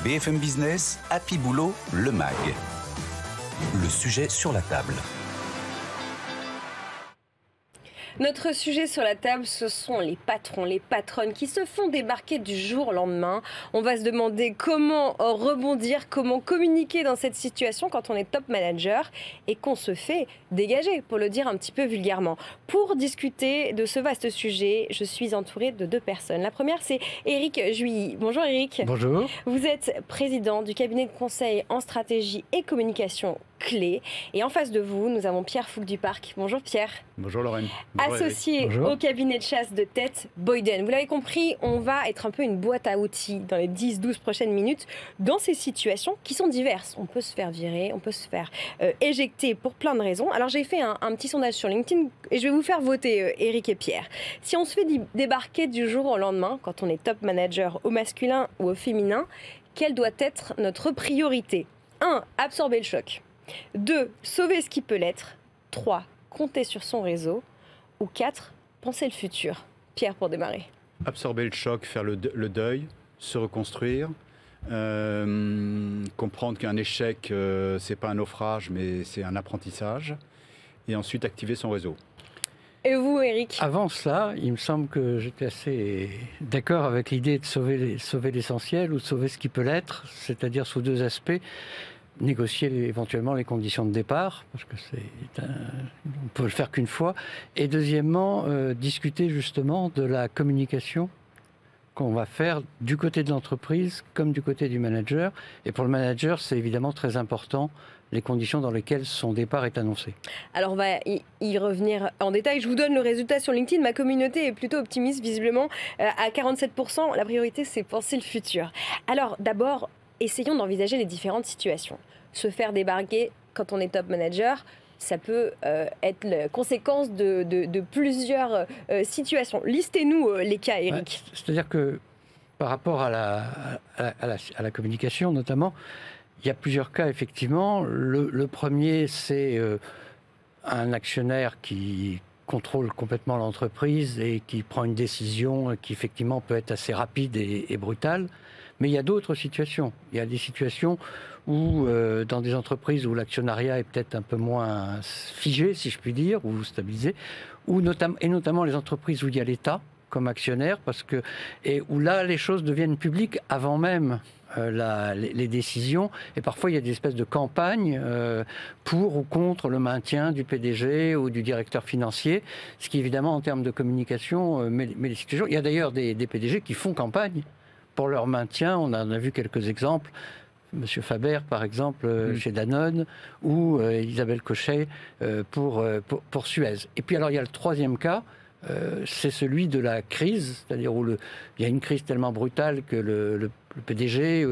BFM Business, Happy Boulot, le MAG. Le sujet sur la table. Notre sujet sur la table, ce sont les patrons, les patronnes qui se font débarquer du jour au lendemain. On va se demander comment rebondir, comment communiquer dans cette situation quand on est top manager et qu'on se fait dégager, pour le dire un petit peu vulgairement. Pour discuter de ce vaste sujet, je suis entourée de deux personnes. La première, c'est Éric Juilly. Bonjour Éric. Bonjour. Vous êtes président du cabinet de conseil en stratégie et communication Clé. Et en face de vous, nous avons Pierre Fouque-Duparc. Bonjour Pierre. Bonjour Lorraine. Associé au cabinet de chasse de tête Boyden. Vous l'avez compris, on va être un peu une boîte à outils dans les 10-12 prochaines minutes dans ces situations qui sont diverses. On peut se faire virer, on peut se faire éjecter pour plein de raisons. Alors j'ai fait un petit sondage sur LinkedIn et je vais vous faire voter Éric et Pierre. Si on se fait débarquer du jour au lendemain, quand on est top manager au masculin ou au féminin, quelle doit être notre priorité? 1. Absorber le choc. 2. Sauver ce qui peut l'être. 3. Compter sur son réseau. Ou 4. Penser le futur. Pierre, pour démarrer. Absorber le choc, faire le deuil, se reconstruire, comprendre qu'un échec, c'est pas un naufrage, mais c'est un apprentissage. Et ensuite activer son réseau. Et vous, Éric? Avant cela, il me semble que j'étais assez d'accord avec l'idée de sauver l'essentiel ou de sauver ce qui peut l'être, c'est-à-dire sous deux aspects. Négocier éventuellement les conditions de départ, parce que on peut le faire qu'une fois. Et deuxièmement, discuter justement de la communication qu'on va faire du côté de l'entreprise comme du côté du manager. Et pour le manager, c'est évidemment très important les conditions dans lesquelles son départ est annoncé. Alors on va y revenir en détail. Je vous donne le résultat sur LinkedIn. Ma communauté est plutôt optimiste, visiblement. À 47%, la priorité, c'est penser le futur. Alors d'abord, essayons d'envisager les différentes situations. Se faire débarquer quand on est top manager, ça peut être la conséquence de plusieurs situations. Listez-nous les cas, Éric. Ouais, c'est-à-dire que par rapport à la communication notamment, il y a plusieurs cas effectivement. Le premier, c'est un actionnaire qui contrôle complètement l'entreprise et qui prend une décision qui effectivement peut être assez rapide et brutale. Mais il y a d'autres situations. Il y a des situations où, dans des entreprises où l'actionnariat est peut-être un peu moins figé, si je puis dire, ou stabilisé, et notamment les entreprises où il y a l'État comme actionnaire, et où là, les choses deviennent publiques avant même les décisions. Et parfois, il y a des espèces de campagnes pour ou contre le maintien du PDG ou du directeur financier, ce qui, évidemment, en termes de communication, met les situations. Il y a d'ailleurs des PDG qui font campagne pour leur maintien. On en a vu quelques exemples. Monsieur Faber, par exemple, chez Danone, ou Isabelle Cochet pour Suez. Et puis alors, il y a le troisième cas, c'est celui de la crise, c'est-à-dire où il y a une crise tellement brutale que le PDG ou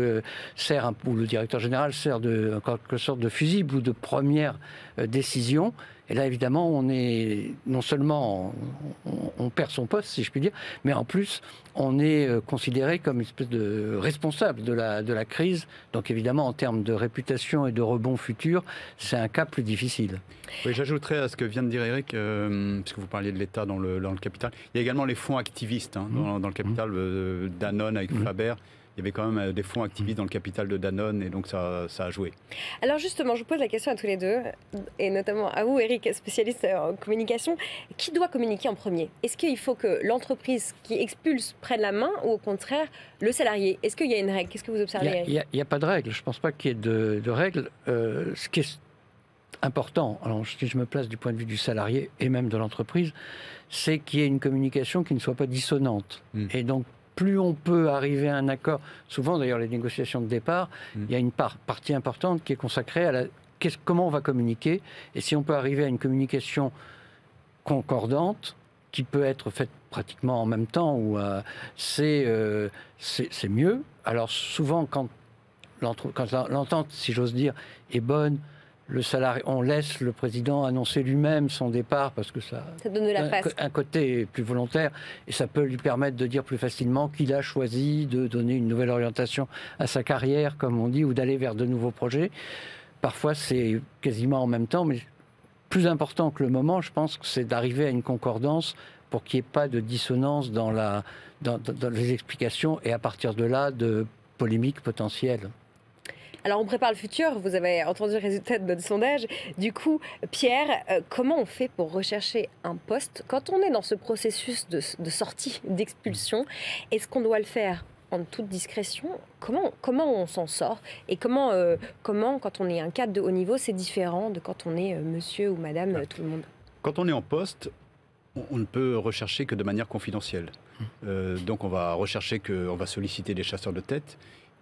le directeur général sert en quelque sorte de fusible ou de première décision. Et là, évidemment, non seulement on perd son poste, si je puis dire, mais en plus, on est considéré comme une espèce de responsable de la crise. Donc, évidemment, en termes de réputation et de rebond futur, c'est un cas plus difficile. Oui, j'ajouterais à ce que vient de dire Éric, puisque vous parliez de l'État dans le capital. Il y a également les fonds activistes dans le capital, Danone avec Faber. Il y avait quand même des fonds activistes dans le capital de Danone et donc ça a joué. Alors justement, je vous pose la question à tous les deux, et notamment à vous, Éric, spécialiste en communication. Qui doit communiquer en premier? Est-ce qu'il faut que l'entreprise qui expulse prenne la main ou au contraire le salarié? Est-ce qu'il y a une règle? Qu'est-ce que vous observez? Il n'y a pas de règle. Je ne pense pas qu'il y ait de règle. Ce qui est important, alors si je me place du point de vue du salarié et même de l'entreprise, c'est qu'il y ait une communication qui ne soit pas dissonante. Et donc, plus on peut arriver à un accord, souvent d'ailleurs les négociations de départ, il y a une partie importante qui est consacrée à comment on va communiquer, et si on peut arriver à une communication concordante, qui peut être faite pratiquement en même temps, c'est mieux. Alors souvent quand l'entente, si j'ose dire, est bonne, on laisse le président annoncer lui-même son départ parce que ça donne de la face. Un côté plus volontaire et ça peut lui permettre de dire plus facilement qu'il a choisi de donner une nouvelle orientation à sa carrière, comme on dit, ou d'aller vers de nouveaux projets. Parfois, c'est quasiment en même temps, mais plus important que le moment, je pense que c'est d'arriver à une concordance pour qu'il n'y ait pas de dissonance dans les explications et à partir de là, de polémiques potentielles. Alors, on prépare le futur. Vous avez entendu le résultat de notre sondage. Du coup, Pierre, comment on fait pour rechercher un poste quand on est dans ce processus de sortie, d'expulsion? Est-ce qu'on doit le faire en toute discrétion? Comment on s'en sort? Et comment, quand on est un cadre de haut niveau, c'est différent de quand on est monsieur ou madame, tout le monde? Quand on est en poste, on ne peut rechercher que de manière confidentielle. Donc on va solliciter des chasseurs de tête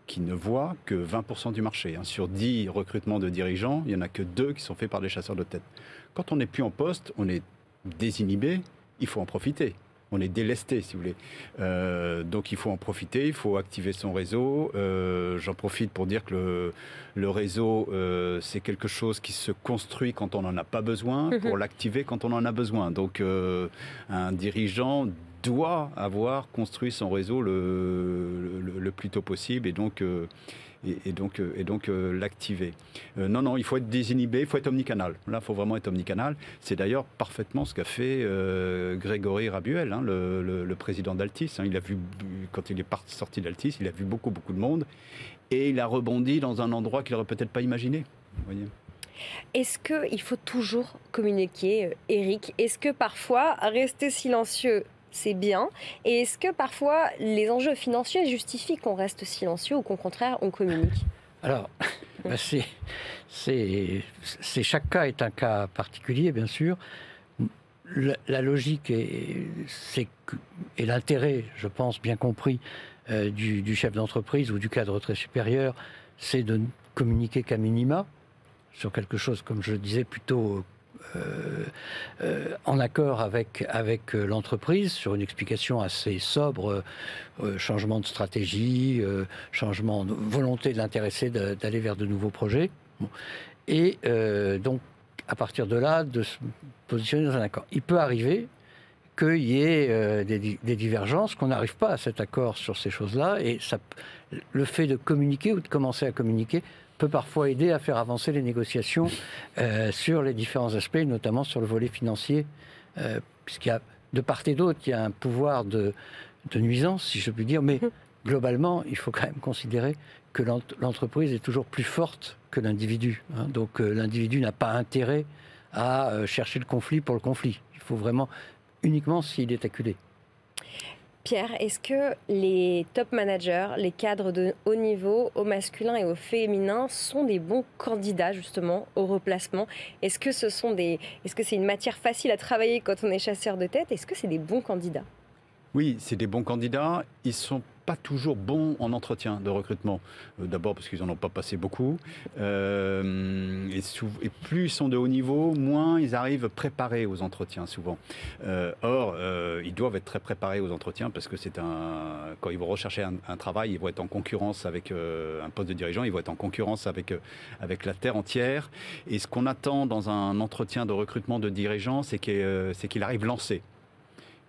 qui ne voient que 20% du marché. Sur 10 recrutements de dirigeants, il n'y en a que 2 qui sont faits par des chasseurs de tête. Quand on n'est plus en poste, on est désinhibé, il faut en profiter. On est délesté, si vous voulez. Donc il faut en profiter, il faut activer son réseau. J'en profite pour dire que le réseau, c'est quelque chose qui se construit quand on n'en a pas besoin, pour l'activer quand on en a besoin. Donc un dirigeant doit avoir construit son réseau le plus tôt possible et donc l'activer. Non, il faut être désinhibé, il faut être omnicanal. Là, il faut vraiment être omnicanal. C'est d'ailleurs parfaitement ce qu'a fait Grégory Rabuel, le président d'Altis. Il a vu, quand il est sorti d'Altis, il a vu beaucoup de monde et il a rebondi dans un endroit qu'il n'aurait peut-être pas imaginé. Vous voyez. Est-ce qu'il faut toujours communiquer, Eric? Est-ce que parfois, rester silencieux, c'est bien? Et est-ce que parfois les enjeux financiers justifient qu'on reste silencieux ou qu'au contraire on communique? Alors, chaque cas est un cas particulier, bien sûr. La logique et l'intérêt, je pense, bien compris, du chef d'entreprise ou du cadre très supérieur, c'est de ne communiquer qu'à minima sur quelque chose, comme je le disais, plutôt en accord avec l'entreprise, sur une explication assez sobre, changement de stratégie, changement de volonté de l'intéressé d'aller vers de nouveaux projets. Et donc, à partir de là, de se positionner dans un accord. Il peut arriver qu'il y ait des divergences, qu'on n'arrive pas à cet accord sur ces choses-là, et le fait de communiquer ou de commencer à communiquer peut parfois aider à faire avancer les négociations sur les différents aspects, notamment sur le volet financier, puisqu'il y a, de part et d'autre, il y a un pouvoir de nuisance, si je puis dire, mais globalement, il faut quand même considérer que l'entreprise est toujours plus forte que l'individu. Donc l'individu n'a pas intérêt à chercher le conflit pour le conflit. Il faut vraiment uniquement s'il est acculé. Pierre, est-ce que les top managers, les cadres de haut niveau, au masculin et au féminin, sont des bons candidats justement au replacement? Est-ce que c'est une matière facile à travailler quand on est chasseur de tête? Est-ce que c'est des bons candidats? Oui, c'est des bons candidats. Ils sont pas toujours bons en entretien de recrutement. D'abord parce qu'ils n'en ont pas passé beaucoup. Et plus ils sont de haut niveau, moins ils arrivent préparés aux entretiens souvent. Or, ils doivent être très préparés aux entretiens parce que quand ils vont rechercher un travail, ils vont être en concurrence avec un poste de dirigeant, ils vont être en concurrence avec la terre entière. Et ce qu'on attend dans un entretien de recrutement de dirigeant, c'est qu'il arrive lancé.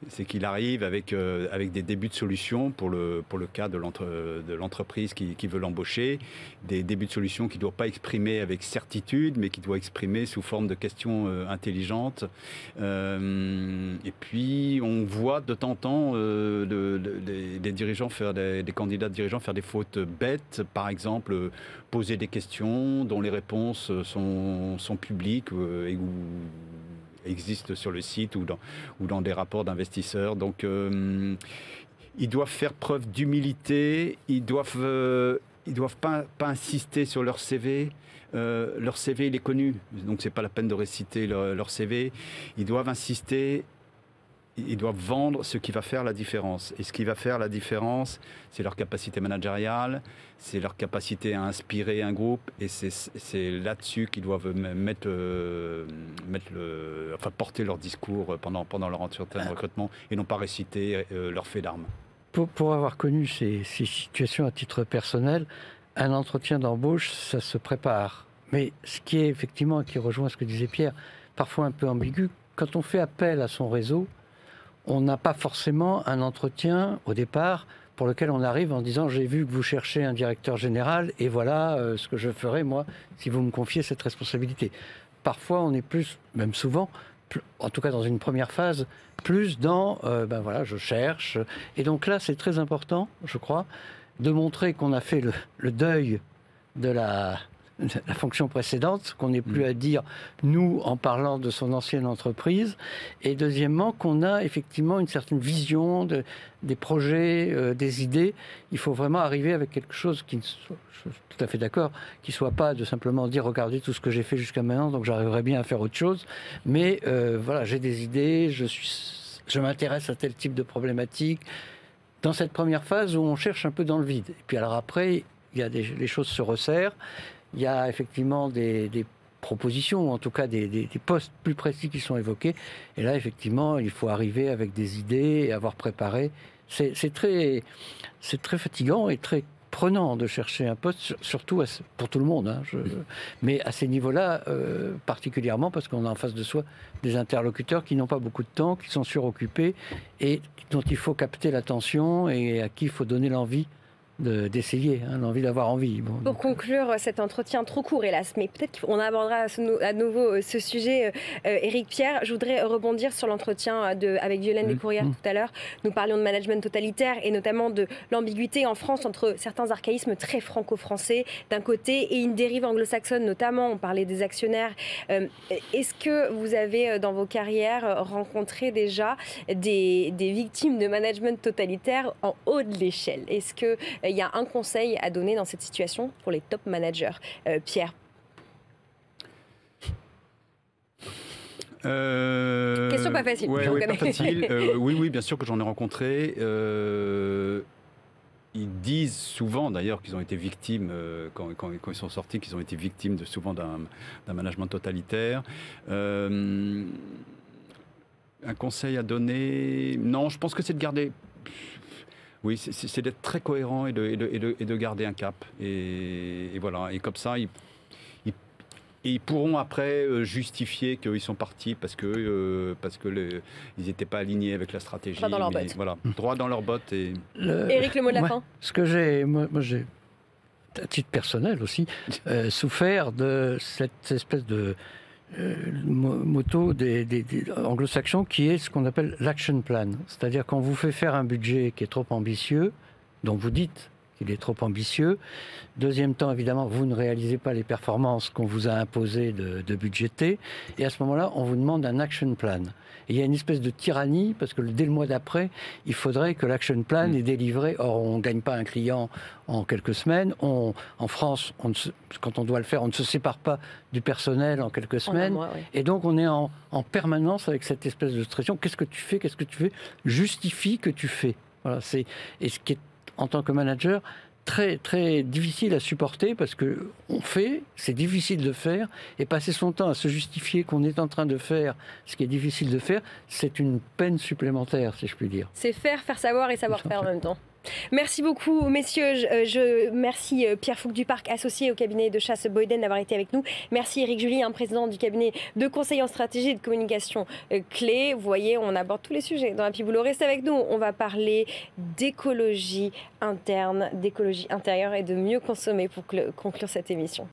C'est qu'il arrive avec des débuts de solutions pour le cas de l'entreprise qui veut l'embaucher, des débuts de solutions qu'il ne doit pas exprimer avec certitude, mais qu'il doit exprimer sous forme de questions intelligentes. Et puis, on voit de temps en temps des dirigeants des candidats de dirigeants faire des fautes bêtes, par exemple poser des questions dont les réponses sont publiques et où existent sur le site ou dans des rapports d'investisseurs. Donc, ils doivent faire preuve d'humilité, ils doivent pas insister sur leur CV. Leur CV, il est connu, donc c'est pas la peine de réciter leur CV. Ils doivent insister, ils doivent vendre ce qui va faire la différence. Et ce qui va faire la différence, c'est leur capacité managériale, c'est leur capacité à inspirer un groupe, et c'est là-dessus qu'ils doivent porter leur discours pendant leur entretien de recrutement, et non pas réciter leur fait d'armes. Pour avoir connu ces situations à titre personnel, un entretien d'embauche, ça se prépare. Mais ce qui est effectivement, qui rejoint ce que disait Pierre, parfois un peu ambigu, quand on fait appel à son réseau, on n'a pas forcément un entretien au départ pour lequel on arrive en disant « j'ai vu que vous cherchez un directeur général et voilà ce que je ferai moi si vous me confiez cette responsabilité ». Parfois on est plus, même souvent, en tout cas dans une première phase, plus dans je cherche. Et donc là c'est très important, je crois, de montrer qu'on a fait le deuil de la fonction précédente, qu'on n'est plus à dire nous en parlant de son ancienne entreprise, et deuxièmement qu'on a effectivement une certaine vision des projets, des idées. Il faut vraiment arriver avec quelque chose qui ne soit, je suis tout à fait d'accord, qui ne soit pas de simplement dire regardez tout ce que j'ai fait jusqu'à maintenant, donc j'arriverai bien à faire autre chose, mais voilà, j'ai des idées, je m'intéresse à tel type de problématique. Dans cette première phase où on cherche un peu dans le vide. Et puis alors après, les choses se resserrent. Il y a effectivement des propositions, ou en tout cas des postes plus précis qui sont évoqués. Et là, effectivement, il faut arriver avec des idées et avoir préparé. C'est très fatigant et très prenant de chercher un poste, surtout pour tout le monde. Hein, mais à ces niveaux-là, particulièrement parce qu'on a en face de soi des interlocuteurs qui n'ont pas beaucoup de temps, qui sont suroccupés et dont il faut capter l'attention et à qui il faut donner l'envie d'essayer, l'envie d'avoir envie. Bon, pour conclure cet entretien trop court, hélas, mais peut-être qu'on abordera à nouveau ce sujet, Éric Pierre, je voudrais rebondir sur l'entretien avec Violaine Descourrières tout à l'heure. Nous parlions de management totalitaire et notamment de l'ambiguïté en France entre certains archaïsmes très franco-français d'un côté et une dérive anglo-saxonne, notamment, on parlait des actionnaires. Est-ce que vous avez, dans vos carrières, rencontré déjà des victimes de management totalitaire en haut de l'échelle? Est-ce que il y a un conseil à donner dans cette situation pour les top managers? Pierre. Question pas facile. Pas facile. Oui, bien sûr que j'en ai rencontré. Ils disent souvent d'ailleurs qu'ils ont été victimes, quand ils sont sortis, qu'ils ont été victimes souvent d'un management totalitaire. Un conseil à donner? Non, je pense que c'est de garder... Oui, c'est d'être très cohérent et de garder un cap. Et voilà. Et comme ça, ils pourront après justifier qu'ils sont partis parce que ils n'étaient pas alignés avec la stratégie. Droit dans leurs bottes. Voilà, droit dans leurs bottes. Éric, le mot de la fin. Ce que j'ai, moi j'ai, à titre personnel aussi, souffert de cette espèce de moto des anglo-saxons qui est ce qu'on appelle l'action plan. C'est-à-dire qu'on vous fait faire un budget qui est trop ambitieux, donc vous dites qu'il est trop ambitieux. Deuxième temps, évidemment, vous ne réalisez pas les performances qu'on vous a imposées de budgéter. Et à ce moment-là, on vous demande un action plan. Et il y a une espèce de tyrannie, parce que dès le mois d'après, il faudrait que l'action plan est délivré. Or, on ne gagne pas un client en quelques semaines. En France, quand on doit le faire, on ne se sépare pas du personnel en quelques semaines. Et donc, on est en permanence avec cette espèce de pression. Qu'est-ce que tu fais? Qu'est-ce que tu fais? Justifie que tu fais. Voilà, et ce qui est, en tant que manager, très, très difficile à supporter parce que c'est difficile de faire, et passer son temps à se justifier qu'on est en train de faire ce qui est difficile de faire, c'est une peine supplémentaire, si je puis dire. C'est faire savoir et savoir faire en même temps. Merci beaucoup, messieurs. Merci Pierre Fouque-Duparc, associé au cabinet de chasse Boyden, d'avoir été avec nous. Merci Éric Julie, président du cabinet de conseil en stratégie et de communication clé. Vous voyez, on aborde tous les sujets dans Happy Boulot. Restez avec nous. On va parler d'écologie interne, d'écologie intérieure et de mieux consommer pour conclure cette émission.